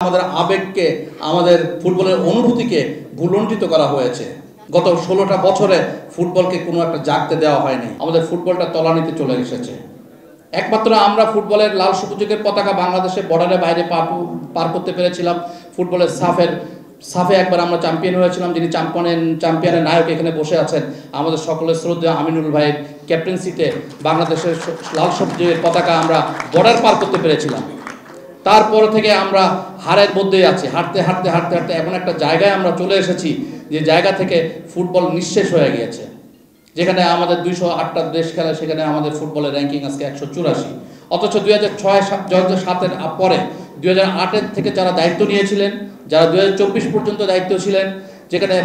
আমাদের আবেগকে, আমাদের ফুটবলের অনুভূতিকে ভুলুণ্ঠিত করা হয়েছে। গত 16টা বছরে ফুটবলকে কোনো একটা জাগতে দেওয়া হয়নি। আমাদের ফুটবলটা তলানিতে চলে এসেছে। একমাত্র আমরা ফুটবলের লাল সবুজের পতাকা বাংলাদেশের বর্ডারের বাইরে পার করতে পেরেছিলাম। ফুটবলের সাফে একবার আমরা চ্যাম্পিয়ন হয়েছিলাম, যিনি চ্যাম্পিয়নের নায়ক এখানে বসে আছেন। আমাদের সকলের শ্রদ্ধেয় আমিনুল ভাইয়ের ক্যাপ্টেন্সিতে বাংলাদেশের লাল সবুজের পতাকা আমরা বর্ডার পার করতে পেরেছিলাম। তারপর থেকে আমরা হারের মধ্যেই আছি। হাঁটতে হাঁটতে হাঁটতে হাঁটতে এমন একটা জায়গায় আমরা চলে এসেছি যে জায়গা থেকে ফুটবল নিঃশেষ হয়ে গিয়েছে। যেখানে আমাদের 208টা দেশ খেলে, সেখানে আমাদের ফুটবলের র্যাঙ্কিং আজকে 184। অথচ 2006-2007-এর পরে 2008-এর থেকে যারা দায়িত্ব নিয়েছিলেন, যারা 2024 পর্যন্ত দায়িত্ব ছিলেন, যেখানে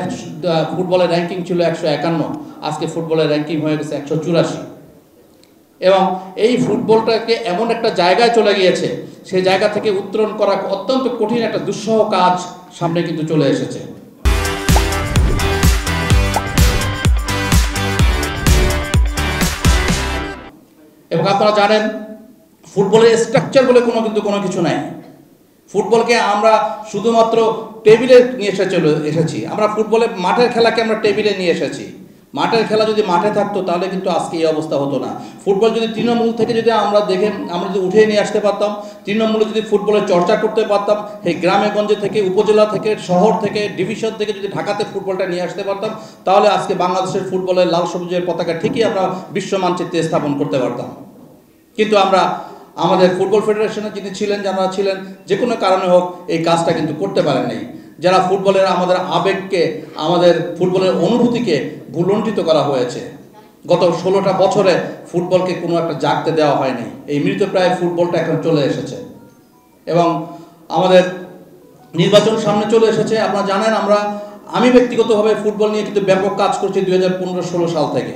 ফুটবলের র্যাঙ্কিং ছিল 151, আজকে ফুটবলের র্যাঙ্কিং হয়ে গেছে 184। এবং এই ফুটবলটাকে এমন একটা জায়গায় চলে গিয়েছে, সেই জায়গা থেকে উত্তরণ করা অত্যন্ত কঠিন একটা দুঃসহ কাজ সামনে কিন্তু চলে এসেছে। এবং আপনারা জানেন ফুটবলের স্ট্রাকচার বলে কোনো কিছু নাই। ফুটবলকে আমরা শুধুমাত্র টেবিলে নিয়ে এসেছি। আমরা ফুটবলের মাঠের খেলাকে আমরা টেবিলে নিয়ে এসেছি। মাঠের খেলা যদি মাঠে থাকতো তাহলে কিন্তু আজকে এই অবস্থা হতো না। ফুটবল যদি তৃণমূল থেকে যদি আমরা যদি উঠিয়ে নিয়ে আসতে পারতাম, তৃণমূলে যদি ফুটবলের চর্চা করতে পারতাম, এই গ্রামে গঞ্জে থেকে, উপজেলা থেকে, শহর থেকে, ডিভিশন থেকে যদি ঢাকাতে ফুটবলটা নিয়ে আসতে পারতাম, তাহলে আজকে বাংলাদেশের ফুটবলের লাল সবুজের পতাকা ঠিকই আমরা বিশ্ব মানচিত্রে স্থাপন করতে পারতাম। কিন্তু আমাদের ফুটবল ফেডারেশনে যিনি ছিলেন, যারা ছিলেন, যে কোনো কারণে হোক এই কাজটা কিন্তু করতে পারেন নাই। যারা ফুটবলের আমাদের আবেগকে, আমাদের ফুটবলের অনুভূতিকে ভুলুণ্ঠিত করা হয়েছে। গত 16টা বছরে ফুটবলকে কোনো একটা জাগতে দেওয়া হয়নি। এই মৃতপ্রায় ফুটবলটা এখন চলে এসেছে। এবং আমাদের নির্বাচন সামনে চলে এসেছে। আপনারা জানেন আমি ব্যক্তিগতভাবে ফুটবল নিয়ে কিন্তু ব্যাপক কাজ করছি 2015-16 সাল থেকে।